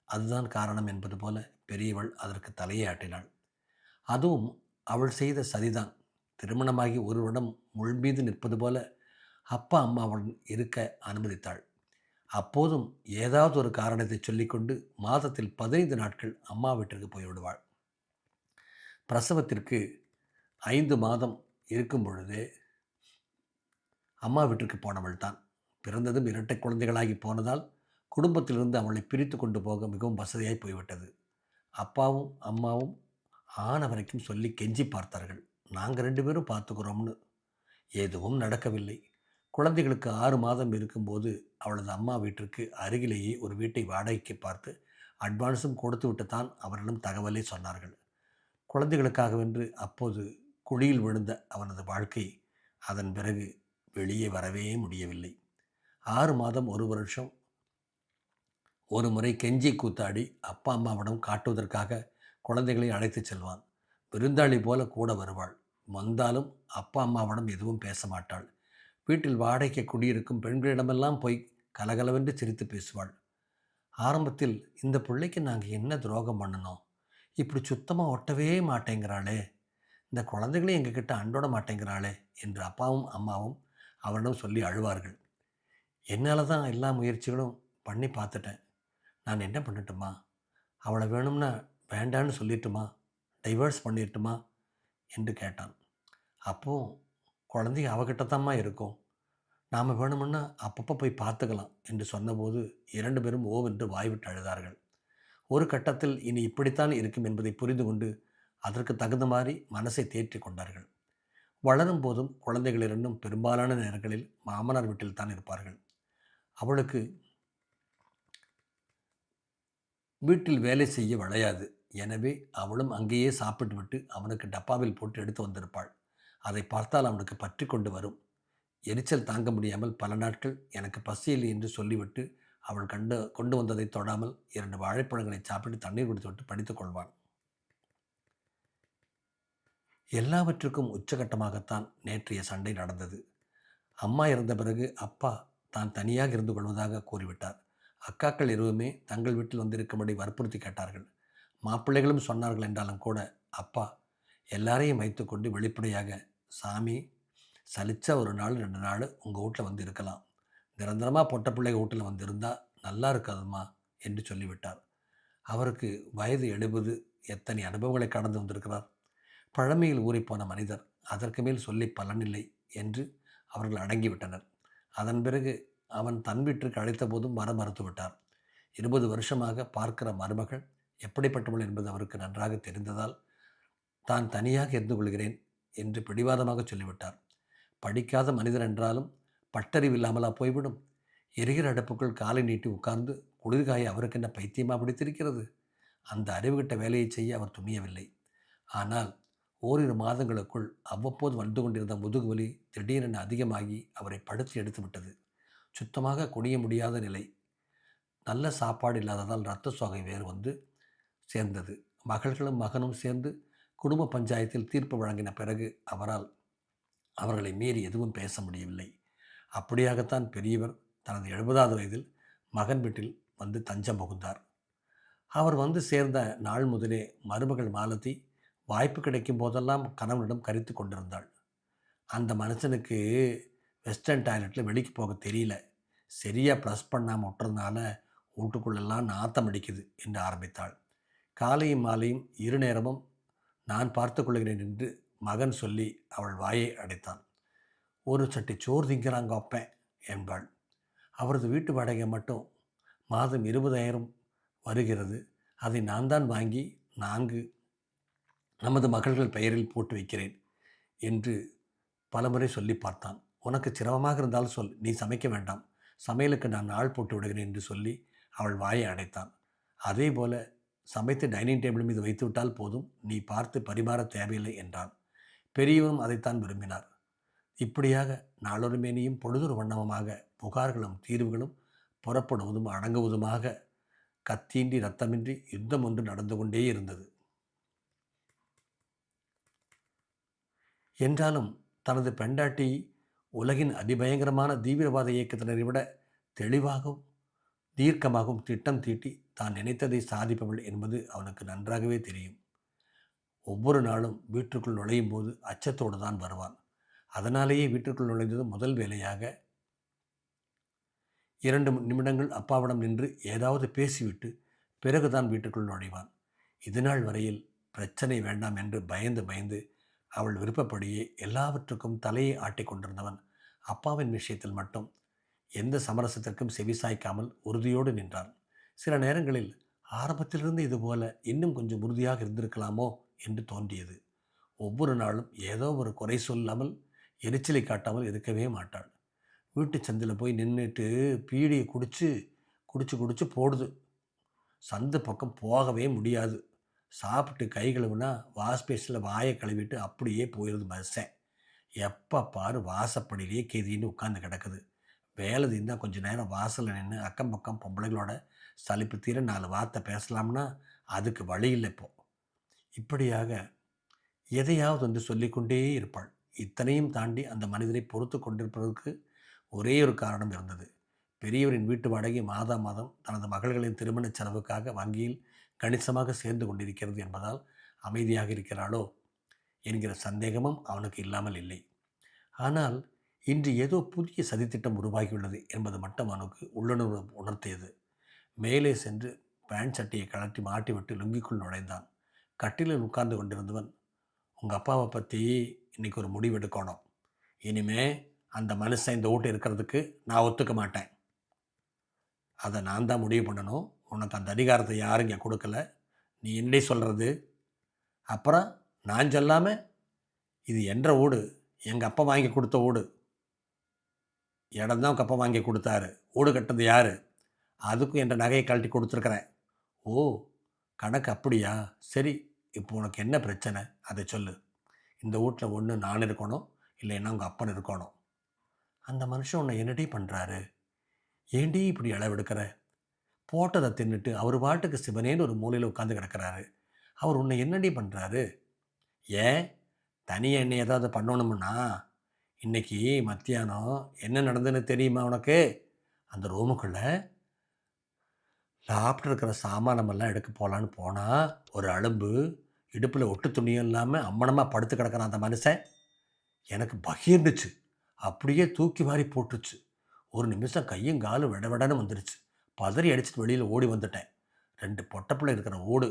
அதுதான் காரணம் என்பது போல பெரியவள் அதற்கு தலையை ஆட்டினாள். அதுவும் அவள் செய்த சதிதான். திருமணமாகி ஒரு வருடம் முள்மீது நிற்பது போல அப்பா அம்மாவுடன் இருக்க அனுமதித்தாள். அப்போதும் ஏதாவது ஒரு காரணத்தை சொல்லிக்கொண்டு மாதத்தில் 15 நாட்கள் அம்மா வீட்டிற்கு போய்விடுவாள். பிரசவத்திற்கு 5 மாதம் இருக்கும் பொழுதே அம்மா வீட்டிற்கு போனவள் தான். பிறந்ததும் இரட்டை குழந்தைகளாகி போனதால் குடும்பத்திலிருந்து அவளை பிரித்து கொண்டு போக மிகவும் வசதியாய் போய்விட்டது. அப்பாவும் அம்மாவும் ஆன வரைக்கும் சொல்லி கெஞ்சி பார்த்தார்கள். நாங்கள் 2 பேரும் பார்த்துக்கிறோம்னு. எதுவும் நடக்கவில்லை. குழந்தைகளுக்கு 6 மாதம் இருக்கும்போது அவளது அம்மா வீட்டிற்கு அருகிலேயே ஒரு வீட்டை வாடகைக்கு பார்த்து அட்வான்ஸும் கொடுத்து விட்டு தான் அவரிடம் தகவலை சொன்னார்கள். குழந்தைகளுக்காகவென்று அப்போது குழியில் விழுந்த அவனது வாழ்க்கை அதன் பிறகு வெளியே வரவே முடியவில்லை. 6 மாதம் 1 வருஷம் ஒரு முறை கெஞ்சி கூத்தாடி அப்பா அம்மாவிடம் காட்டுவதற்காக குழந்தைகளை அழைத்து செல்வான். விருந்தாளி போல கூட வருவாள். வந்தாலும் அப்பா அம்மாவிடம் எதுவும் பேச மாட்டாள். வீட்டில் வாடகைக்கு குடியிருக்கும் பெண்களிடமெல்லாம் போய் கலகலவென்று சிரித்து பேசுவாள். ஆரம்பத்தில் இந்த பிள்ளைக்கு நாங்கள் என்ன துரோகம் பண்ணணும், இப்படி சுத்தமாக ஒட்டவே மாட்டேங்கிறாளே, இந்த குழந்தைகளையும் எங்ககிட்ட அண்டோட மாட்டேங்கிறாளே என்று அப்பாவும் அம்மாவும் அவரிடம் சொல்லி அழுவார்கள். என்னால் தான் எல்லா முயற்சிகளும் பண்ணி பார்த்துட்டேன். நான் என்ன பண்ணட்டுமா? அவளை வேணும்னா வேண்டான்னு சொல்லிட்டுமா, டைவர்ஸ் பண்ணிட்டுமா என்று கேட்டான். அப்போது குழந்தைங்க அவகிட்ட தாம்மா இருக்கும், நாம் வேணுமுன்னா அப்பப்போ போய் பார்த்துக்கலாம் என்று சொன்னபோது 2 பேரும் ஓவென்று வாய்விட்டு அழுதார்கள். ஒரு கட்டத்தில் இனி இப்படித்தான் இருக்கும் என்பதை புரிந்து கொண்டு அதற்கு தகுந்த மாதிரி மனசை தேற்றி கொண்டார்கள். வளரும் போதும் குழந்தைகள் இரண்டும் பெரும்பாலான நேரங்களில் மாமனார் வீட்டில் தான் இருப்பார்கள். அவளுக்கு வீட்டில் வேலை செய்ய விளையாது. எனவே அவளும் அங்கேயே சாப்பிட்டுவிட்டு அவனுக்கு டப்பாவில் போட்டு எடுத்து வந்திருப்பாள். அதை பார்த்தால் அவனுக்கு பற்றி கொண்டு வரும். எரிச்சல் தாங்க முடியாமல் பல நாட்கள் எனக்கு பசியில்லை என்று சொல்லிவிட்டு அவள் கொண்டு வந்ததை தொடாமல் 2 வாழைப்பழங்களை சாப்பிட்டு தண்ணீர் குடித்துவிட்டு படித்துக் கொள்வான். எல்லாவற்றுக்கும் உச்சகட்டமாகத்தான் நேற்றைய சண்டை நடந்தது. அம்மா இறந்த பிறகு அப்பா தான் தனியாக இருந்து கொள்வதாக கூறிவிட்டார். அக்காக்கள் இருவருமே தங்கள் வீட்டில் வந்திருக்கும்படி வற்புறுத்தி கேட்டார்கள். மாப்பிள்ளைகளும் சொன்னார்கள் என்றாலும் கூட அப்பா எல்லாரையும் வைத்துக்கொண்டு வெளிப்படையாக, சாமி சலிச்சா ஒரு நாள் 2 நாள் உங்கள் வீட்டில் வந்து இருக்கலாம், நிரந்தரமாக பொட்ட பிள்ளைங்க வீட்டில் வந்து இருந்தால் நல்லா இருக்காதும்மா என்று சொல்லிவிட்டார். அவருக்கு வயது 70, எத்தனை அனுபவங்களை கடந்து வந்திருக்கிறார். பழமையில் ஊறிப்போன மனிதர். அதற்கு மேல் சொல்லி பலனில்லை என்று அவர்கள் அடங்கிவிட்டனர். அதன் பிறகு அவன் தன் வீட்டிற்கு அழைத்த போதும் வர மறுத்துவிட்டார். 20 வருஷமாக பார்க்கிற மருமகள் எப்படிப்பட்டவள் என்பது அவருக்கு நன்றாக தெரிந்ததால் தான் தனியாக இருந்து கொள்கிறேன் என்று பிடிவாதமாக சொல்லிவிட்டார். படிக்காத மனிதர் என்றாலும் பட்டறிவில்லாமலா போய்விடும்? எரிகிற அடுப்புக்குள் காலை நீட்டி உட்கார்ந்து குளிர்காய அவருக்கு என்ன பைத்தியமாக பிடித்திருக்கிறது? அந்த அறிவுகிட்ட வேலையை செய்ய அவர் துணியவில்லை. ஆனால் ஓரிரு மாதங்களுக்குள் அவ்வப்போது வந்து கொண்டிருந்த முதுகுவலி திடீரென அதிகமாகி அவரை படுத்து எடுத்து விட்டது. சுத்தமாக குனிய முடியாத நிலை. நல்ல சாப்பாடு இல்லாததால் இரத்த சோகை வேறு வந்து சேர்ந்தது. மகள்களும் மகனும் சேர்ந்து குடும்ப பஞ்சாயத்தில் தீர்ப்பு வழங்கின பிறகு அவரால் அவர்களை மீறி எதுவும் பேச முடியவில்லை. அப்படியாகத்தான் பெரியவர் தனது 70வது வயதில் மகன் வீட்டில் வந்து தஞ்சம் புகுந்தார். அவர் வந்து சேர்ந்த நாள் முதலே மருமகள் மாலதி வாய்ப்பு கிடைக்கும் போதெல்லாம் கணவனிடம் கரித்து கொண்டிருந்தாள். அந்த மனுஷனுக்கு வெஸ்டர்ன் டாய்லெட்டில் வெளிக்கு போக தெரியல, சரியாக ப்ளஸ் பண்ணாமல் விட்டுறதுனால வீட்டுக்குள்ளெல்லாம் நாத்தம் அடிக்குது என்று ஆரம்பித்தாள். காலையும் மாலையும் 2 நேரமும் நான் பார்த்து கொள்கிறேன் என்று மகன் சொல்லி அவள் வாயை அடைத்தான். ஒரு சட்டி சோறு திங்கிறாங்க அப்பேன் என்பாள். அவரது வீட்டு வாடகை மட்டும் மாதம் 20,000 வருகிறது. அதை நான் தான் வாங்கி 4 நமது மகள்கள் பெயரில் போட்டு வைக்கிறேன் என்று பலமுறை சொல்லி பார்த்தான். உனக்கு சிரமமாக இருந்தால் சொல், நீ சமைக்க வேண்டாம், சமையலுக்கு நான் ஆள் போட்டு விடுகிறேன் என்று சொல்லி அவள் வாயை அடைத்தான். அதே போல சமைத்து டைனிங் டேபிள் மீது வைத்துவிட்டால் போதும், நீ பார்த்து பரிமாற தேவையில்லை என்றான். பெரியவனும் அதைத்தான் விரும்பினார். இப்படியாக நாளொரு மேனியும் பொழுதொரு வண்ணமுமாக புகார்களும் தீர்வுகளும் புறப்படுவதும் அடங்குவதுமாக கத்தீண்டி இரத்தமின்றி யுத்தம் ஒன்று நடந்து கொண்டே இருந்தது. என்றாலும் தனது பெண்டாட்டி உலகின் அதிபயங்கரமான தீவிரவாத இயக்கத்தினரை விட தெளிவாகவும் தீர்க்கமாகவும் திட்டம் தீட்டி தான் நினைத்ததை சாதிப்பவள் என்பது அவனுக்கு நன்றாகவே தெரியும். ஒவ்வொரு நாளும் வீட்டிற்குள் நுழையும் போது அச்சத்தோடு தான் வருவான். அதனாலேயே வீட்டிற்குள் நுழைந்தது முதல் வேலையாக 2 நிமிடங்கள் அப்பாவிடம் நின்று ஏதாவது பேசிவிட்டு பிறகுதான் வீட்டுக்குள் நுழைவான். இதுநாள் வரையில் பிரச்சனை வேண்டாம் என்று பயந்து பயந்து அவள் விருப்பப்படியே எல்லாவற்றுக்கும் தலையை ஆட்டி கொண்டிருந்தவன் அப்பாவின் விஷயத்தில் மட்டும் எந்த சமரசத்திற்கும் செவிசாய்க்காமல் உறுதியோடு நின்றான். சில நேரங்களில் ஆரம்பத்திலிருந்து இதுபோல இன்னும் கொஞ்சம் உறுதியாக இருந்திருக்கலாமோ என்று தோன்றியது. ஒவ்வொரு நாளும் ஏதோ ஒரு குறை சொல்லாமல் எரிச்சலை காட்டாமல் இருக்கவே மாட்டாள். வீட்டு சந்தில் போய் நின்றுட்டு பீடியை குடிச்சு குடிச்சு குடிச்சு போடுது. சந்து பக்கம் போகவே முடியாது. சாப்பிட்டு கை கழுவுனா வாஷ்பேஷனில் வாயை கழுவிட்டு அப்படியே போயிடுது பஸ்ஸை. எப்போ பாரு வாசப்படியிலேயே கெதின்னு உட்காந்து கிடக்குது. வேலை இருந்தால் கொஞ்சம் நேரம் வாசலில் நின்று அக்கம் பக்கம் பொம்பளைகளோட சலிப்பு தீர 4 வார்த்தை பேசலாம்னா அதுக்கு வழி இல்லை. இப்படியாக எதையாவது வந்து சொல்லிக்கொண்டே இருப்பாள். இத்தனையும் தாண்டி அந்த மனிதரை பொறுத்து கொண்டிருப்பதற்கு ஒரே ஒரு காரணம் இருந்தது. பெரியவரின் வீட்டு வாடகை மாதா மாதம் தனது மகள்களின் திருமணச் செலவுக்காக வங்கியில் கணிசமாக சேர்ந்து கொண்டிருக்கிறது என்பதால் அமைதியாக இருக்கிறாளோ என்கிற சந்தேகமும் அவனுக்கு இல்லாமல் இல்லை. ஆனால் இன்று ஏதோ புதிய சதித்திட்டம் உருவாகியுள்ளது என்பது மட்டும் அவனுக்கு உள்ளுணர்வு உணர்த்தியது. மேலே சென்று பேண்ட் சட்டையை கழற்றி மாட்டிவிட்டு லுங்கிக்குள் நுழைந்தான். கட்டிலில் உட்கார்ந்து கொண்டிருந்தவன், உங்கள் அப்பாவை பற்றி இன்னைக்கு ஒரு முடிவு எடுக்கணும். இனிமே அந்த மனுஷன் இந்த வீட்டு இருக்கிறதுக்கு நான் ஒத்துக்க மாட்டேன். அதை நான் தான் முடிவு பண்ணணும். உனக்கு அந்த அதிகாரத்தை யாரும் இங்கே கொடுக்கல. நீ என்னடி சொல்கிறது? அப்புறம் நான் சொல்லாமல் இது என்ற வீடு, எங்கள் அப்பா வாங்கி கொடுத்த வீடு. இடம் தான் உங்கள் அப்பா வாங்கி கொடுத்தாரு. வீடு கட்டுறது யார்? அதுக்கும் என்ற நகையை கழட்டி கொடுத்துருக்குறேன். ஓ, கணக்கு அப்படியா? சரி, இப்போ உனக்கு என்ன பிரச்சனை அதை சொல்லு. இந்த வீட்டில் ஒன்று நான் இருக்கணும், இல்லைன்னா உங்கள் அப்பன் இருக்கணும். அந்த மனுஷன் உன்னை என்னடி பண்ணுறாரு? ஏண்டி இப்படி அளவெடுக்கிற? போட்டதை தின்னுட்டு அவர் பாட்டுக்கு சிவனேன்னு ஒரு மூலையில் உட்காந்து கிடக்கிறாரு. அவர் உன்னை என்னடி பண்ணுறாரு? ஏன் தனியாக என்னை ஏதாவது பண்ணணும்னா? இன்னைக்கு மத்தியானம் என்ன நடந்ததுன்னு தெரியுமா உனக்கு? அந்த ரூமுக்குள்ளே லாப்ட் இருக்கிற சாமானமெல்லாம் எடுக்க போகலான்னு போனால் ஒரு அலும்பு இடுப்பில் ஒட்டு துணியும் இல்லாமல் அம்மனமாக படுத்து கிடக்கிறான் அந்த மனுஷன். எனக்கு பகிர்ந்துச்சு. அப்படியே தூக்கி வாரி போட்டுச்சு. ஒரு நிமிஷம் கையும் காலும் விட விடன்னு வந்துடுச்சு. பதறி அடிச்சுட்டு வெளியில் ஓடி வந்துட்டேன். 2 பொட்டப்பிள்ளை இருக்கிற ஓடு.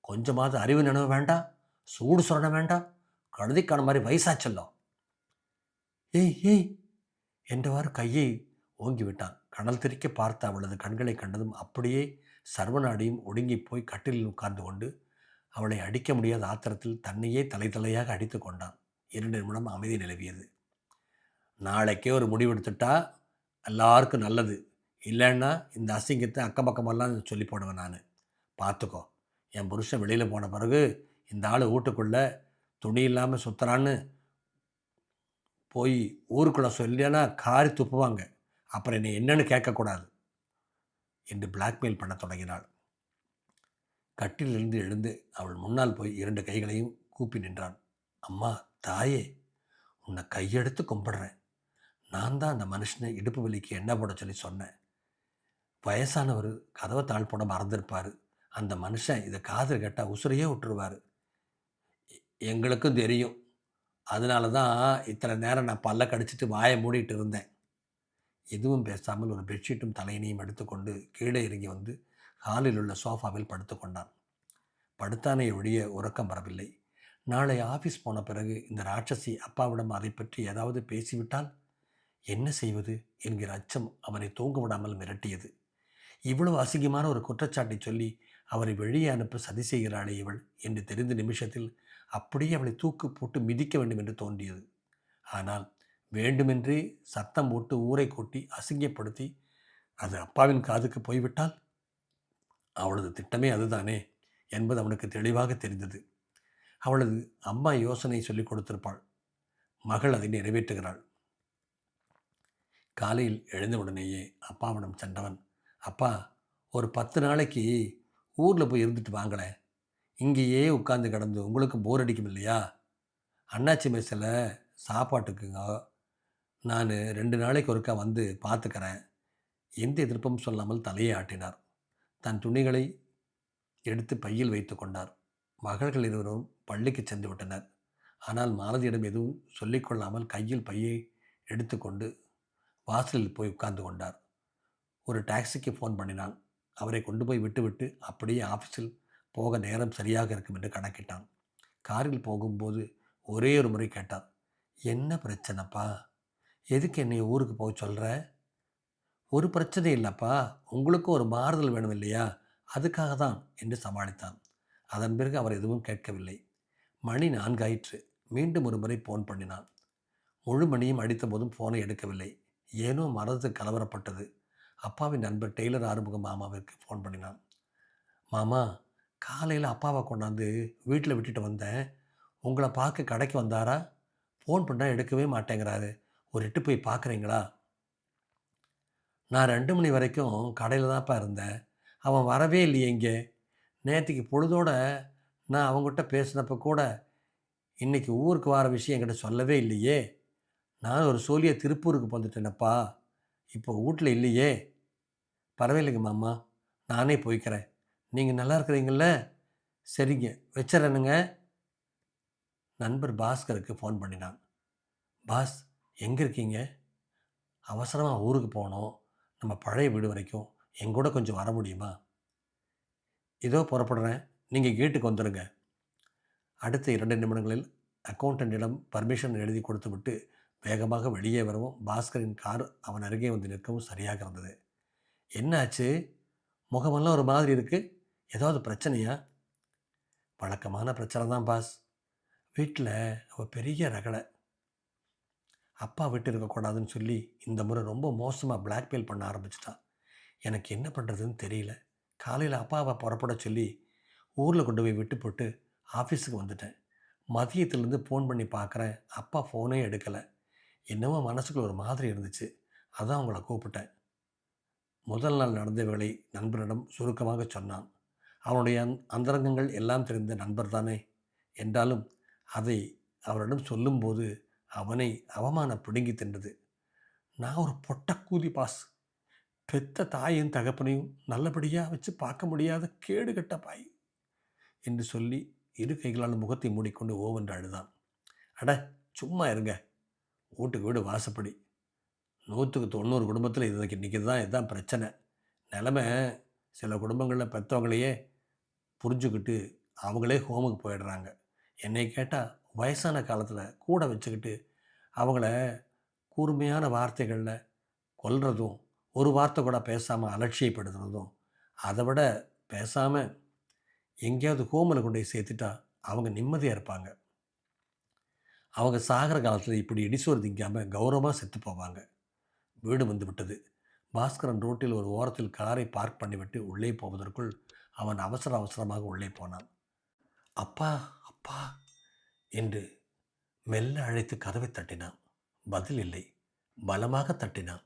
கொஞ்சமாவது அறிவு நினைவு வேண்டாம், சூடு சொரண வேண்டாம். கழுதிக்கான மாதிரி வயசாச்சல்லோ. ஏய் ஏய் என்றவாறு கையை ஓங்கி விட்டான். கனல் திரிக்க பார்த்த அவளது கண்களை கண்டதும் அப்படியே சர்வநாடியும் ஒடுங்கி போய் கட்டிலில் உட்கார்ந்து கொண்டு அவளை அடிக்க முடியாத ஆத்திரத்தில் தன்னையே தலை தலையாக அடித்து கொண்டான். 2 நிமிடம் அமைதி நிலவியது. நாளைக்கே ஒரு முடிவெடுத்துட்டா எல்லாருக்கும் நல்லது. இல்லைன்னா இந்த அசிங்கத்தை அக்கம் பக்கமெல்லாம் சொல்லி போடுவேன் நான். பார்த்துக்கோ, என் புருஷன் வெளியில் போன பிறகு இந்த ஆள் வீட்டுக்குள்ளே துணி இல்லாமல் சுற்றுறான்னு போய் ஊருக்குள்ளே சொல்லினா காரி துப்புவாங்க. அப்புறம் என்னை என்னன்னு கேட்கக்கூடாது என்று பிளாக்மெயில் பண்ண தொடங்கினாள். கட்டிலிருந்து எழுந்து அவள் முன்னால் போய் 2 கைகளையும் கூப்பி நின்றான். அம்மா, தாயே, உன்னை கையெடுத்து கும்பிடுறேன். நான் தான் அந்த மனுஷனை இடுப்பு வலிக்கு எண்ணெய் போட சொல்லி சொன்னேன். வயசானவர் கதவை தாழ் போட மறந்துருப்பார். அந்த மனுஷன் இதை காதில் கேட்டால் உசுரையே விட்டுருவார். எங்களுக்கும் தெரியும். அதனால தான் இத்தனை நேரம் நான் பல்ல கடிச்சிட்டு வாயை மூடிட்டு இருந்தேன். எதுவும் பேசாமல் ஒரு பெட்ஷீட்டும் தலையணையும் எடுத்துக்கொண்டு கீழே இறங்கி வந்து ஹாலில் உள்ள சோஃபாவில் படுத்து கொண்டான். படுத்தானே ஒழிய உறக்கம் வரவில்லை. நாளை ஆஃபீஸ் போன பிறகு இந்த ராட்சசி அப்பாவிடம் அதை பற்றி ஏதாவது பேசிவிட்டால் என்ன செய்வது என்கிற அச்சம் அவனை தூங்க விடாமல் மிரட்டியது. இவ்வளவு அசிங்கமான ஒரு குற்றச்சாட்டை சொல்லி அவரை வெளியே அனுப்ப சதி செய்கிறாளே இவள் என்று தெரிந்த நிமிஷத்தில் அப்படியே அவளை தூக்கு போட்டு மிதிக்க வேண்டும் என்று தோன்றியது. ஆனால் வேண்டுமென்றே சத்தம் போட்டு ஊரை கூட்டி அசிங்கப்படுத்தி அது அப்பாவின் காதுக்கு போய்விட்டால் அவளது திட்டமே அதுதானே என்பது அவனுக்கு தெளிவாக தெரிந்தது. அவளது அம்மா யோசனை சொல்லிக் கொடுத்திருப்பாள். மகள் அதை நிறைவேற்றுகிறாள். காலையில் எழுந்தவுடனேயே அப்பாவிடம் சென்றவன், அப்பா, ஒரு 10 நாளைக்கு ஊரில் போய் இருந்துட்டு வாங்களேன். இங்கேயே உட்கார்ந்து கிடந்து உங்களுக்கு போர் அடிக்கும் இல்லையா? அண்ணாச்சி மெஸ்ஸில் சாப்பாட்டுக்குங்க நான் 2 நாளைக்கு ஒருக்கா வந்து பார்த்துக்கிறேன். எந்த எதிர்ப்பும் சொல்லாமல் தலையை ஆட்டினார். தன் துணிகளை எடுத்து பையில் வைத்து கொண்டார். மகள்கள் இருவரும் பள்ளிக்கு சென்று விட்டனர். ஆனால் மாலதியிடம் எதுவும் சொல்லிக்கொள்ளாமல் கையில் பையை எடுத்துக்கொண்டு வாசலில் போய் உட்கார்ந்து கொண்டார். ஒரு டாக்ஸிக்கு ஃபோன் பண்ணினான். அவரை கொண்டு போய் விட்டுவிட்டு அப்படியே ஆஃபீஸில் போக நேரம் சரியாக இருக்கும் என்று கணக்கிட்டான். காரில் போகும்போது ஒரே ஒரு முறை கேட்டார், என்ன பிரச்சனைப்பா? எதுக்கு என்னை ஊருக்கு போக சொல்கிற? ஒரு பிரச்சனை இல்லைப்பா, உங்களுக்கும் ஒரு மாறுதல் வேணும் இல்லையா, அதுக்காக தான் என்று சமாளித்தான். அதன் பிறகு அவர் எதுவும் கேட்கவில்லை. மணி 4 ஆயிற்று. மீண்டும் ஒரு முறை ஃபோன் பண்ணினான். முழு மணியும் அடித்த போதும் ஃபோனை எடுக்கவில்லை. ஏனோ மனது கலவரப்பட்டது. அப்பாவின் நண்பர் டெய்லர் ஆறுமுகம் மாமாவிற்கு ஃபோன் பண்ணினான். மாமா, காலையில் அப்பாவை கொண்டாந்து வீட்டில் விட்டுட்டு வந்தேன். உங்களை பார்க்க கடைக்கு வந்தாரா? ஃபோன் பண்ணால் எடுக்கவே மாட்டேங்கிறாரு. ஒரு எட்டு போய் பார்க்குறீங்களா? நான் 2 மணி வரைக்கும் கடையில் தான்ப்பா இருந்தேன். அவன் வரவே இல்லையே இங்கே. நேற்றுக்கு பொழுதோட நான் அவங்ககிட்ட பேசினப்போ கூட இன்னைக்கு ஊருக்கு வர விஷயம் என்கிட்ட சொல்லவே இல்லையே. நான் ஒரு சோழியா திருப்பூருக்கு வந்துட்டேனப்பா. இப்போ வீட்ல இல்லையே. பரவாயில்லைங்க மாமா. நானே போய்க்கிறேன். நீங்க நல்லா இருக்கிறீங்கள்ல? சரிங்க. வச்சுர்றேனுங்க. நண்பர் பாஸ்கருக்கு ஃபோன் பண்ணினான். பாஸ், எங்க இருக்கீங்க? அவசரமா ஊருக்கு போணும். நம்ம பழைய வீடு வரைக்கும். எங்கூட கொஞ்சம் வர முடியுமா? இதோ புறப்படுறேன். நீங்க கேட்டுக்கு வந்துருங்க. அடுத்த 2 நிமிடங்களில் அக்கவுண்டன்ட்டிடம் பர்மிஷன் எழுதி கொடுத்துவிட்டு வேகமாக வெளியே வரவும் பாஸ்கரின் கார் அவன் அருகே வந்து நிற்கவும் சரியாக இருந்தது. என்ன ஆச்சு? முகமெல்லாம் ஒரு மாதிரி இருக்கு. ஏதாவது பிரச்சனையா? வழக்கமான பிரச்சனை தான் பாஸ். வீட்டில் அவ பெரிய ரகளை. அப்பா விட்டு இருக்கக்கூடாதுன்னு சொல்லி இந்த முறை ரொம்ப மோசமாக பிளாக்மெயில் பண்ண ஆரம்பிச்சிட்டான். எனக்கு என்ன பண்ணுறதுன்னு தெரியல. காலையில் அப்பாவை புறப்பட சொல்லி ஊரில் கொண்டு போய் விட்டு போட்டு ஆஃபீஸுக்கு வந்துட்டேன். மதியத்துலேருந்து ஃபோன் பண்ணி பார்க்குறேன். அப்பா ஃபோனே எடுக்கலை. என்னவோ மனசுக்குள்ள ஒரு மாதிரி இருந்துச்சு. அதான் உங்களை கூப்பிட்டேன். முதல் நாள் நடந்தவைகளை நண்பரிடம் சுருக்கமாக சொன்னான். அவனுடைய அந்தரங்கங்கள் எல்லாம் தெரிந்த நண்பர் தானே. என்றாலும் அதை அவரிடம் சொல்லும்போது அவனை அவமானம் பிடுங்கி தின்றது. நான் ஒரு பொட்டக்கூதி பாஸ். பெத்த தாயும் தகப்பனையும் நல்லபடியாக வச்சு பார்க்க முடியாத கேடு கெட்ட பாய் என்று சொல்லி இரு கைகளால் முகத்தை மூடிக்கொண்டு ஓவென்று அழுதான். அட, சும்மா இருங்க. வீட்டுக்கு வீடு வாசப்படி. 100க்கு 90 குடும்பத்தில் இன்றைக்கி இதுதான் பிரச்சனை. நிலமை சில குடும்பங்களில் பெற்றவங்களையே புரிஞ்சுக்கிட்டு அவங்களே ஹோமுக்கு போயிடுறாங்க. என்னை கேட்டால் வயசான காலத்தில் கூட வச்சுக்கிட்டு அவங்கள கூர்மையான வார்த்தைகளில் கொல்றதும், ஒரு வார்த்தை கூட பேசாமல் அலட்சியப்படுத்துறதும், அதை விட பேசாமல் எங்கேயாவது ஹோமில் கொண்டு போய் சேர்த்துட்டா அவங்க நிம்மதியாக இருப்பாங்க. அவங்க சாகிற காலத்தில் இப்படி இடிசோறு திங்காமல் கௌரவமாக செத்து போவாங்க. வீடு வந்து விட்டது. பாஸ்கரன் ரோட்டில் ஒரு ஓரத்தில் காரை பார்க் பண்ணிவிட்டு உள்ளே போவதற்குள் அவன் அவசர அவசரமாக உள்ளே போனான். அப்பா, அப்பா என்று மெல்ல அழைத்து கதவை தட்டினான். பதில் இல்லை. பலமாக தட்டினான்.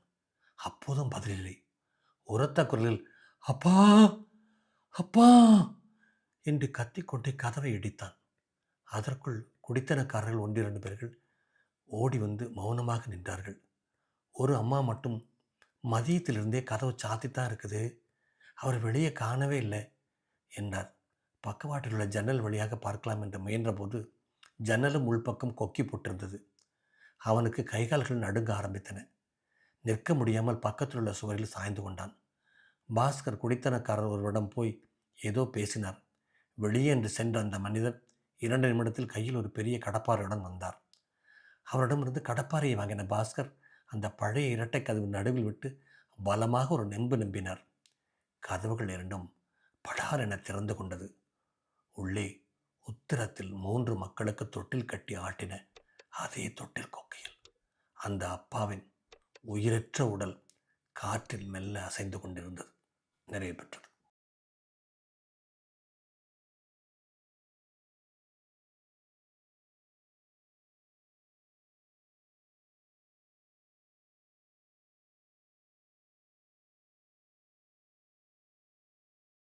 அப்போதும் பதில் இல்லை. உரத்த குரலில் அப்பா, அப்பா என்று கத்திக்கொண்டே கதவை இடித்தான். அதற்குள் குடித்தனக்காரர்கள் 1-2 பேர்கள் ஓடி வந்து மௌனமாக நின்றார்கள். ஒரு அம்மா மட்டும் மதியத்திலிருந்தே கதவு சாத்தித்தான் இருக்குது, அவர் வெளியே காணவே இல்லை என்றார். பக்கவாட்டில் உள்ள ஜன்னல் வழியாக பார்க்கலாம் என்று முயன்றபோது ஜன்னலும் உள்பக்கம் கொக்கி போட்டிருந்தது. அவனுக்கு கைகால்கள் நடுங்க ஆரம்பித்தன. நிற்க முடியாமல் பக்கத்தில் உள்ள சுவரில் சாய்ந்து கொண்டான். பாஸ்கர் குடித்தனக்காரர் ஒருவரிடம் போய் ஏதோ பேசினார். வெளியே என்று சென்ற அந்த மனிதர் 2 நிமிடத்தில் கையில் ஒரு பெரிய கடப்பாறையுடன் வந்தார். அவரிடமிருந்து கடப்பாறையை வாங்கின பாஸ்கர் அந்த பழைய இரட்டை கதவு நடுவில் விட்டு பலமாக ஒரு நெம்பு நம்பினார். கதவுகள் இரண்டும் படார் என திறந்து கொண்டது. உள்ளே உத்திரத்தில் 3 மக்களுக்கு தொட்டில் கட்டி ஆட்டின அதே தொட்டில் கொக்கையில் அந்த அப்பாவின் உயிரற்ற உடல் காற்றில் மெல்ல அசைந்து கொண்டிருந்தது. நிறைவு பெற்றது.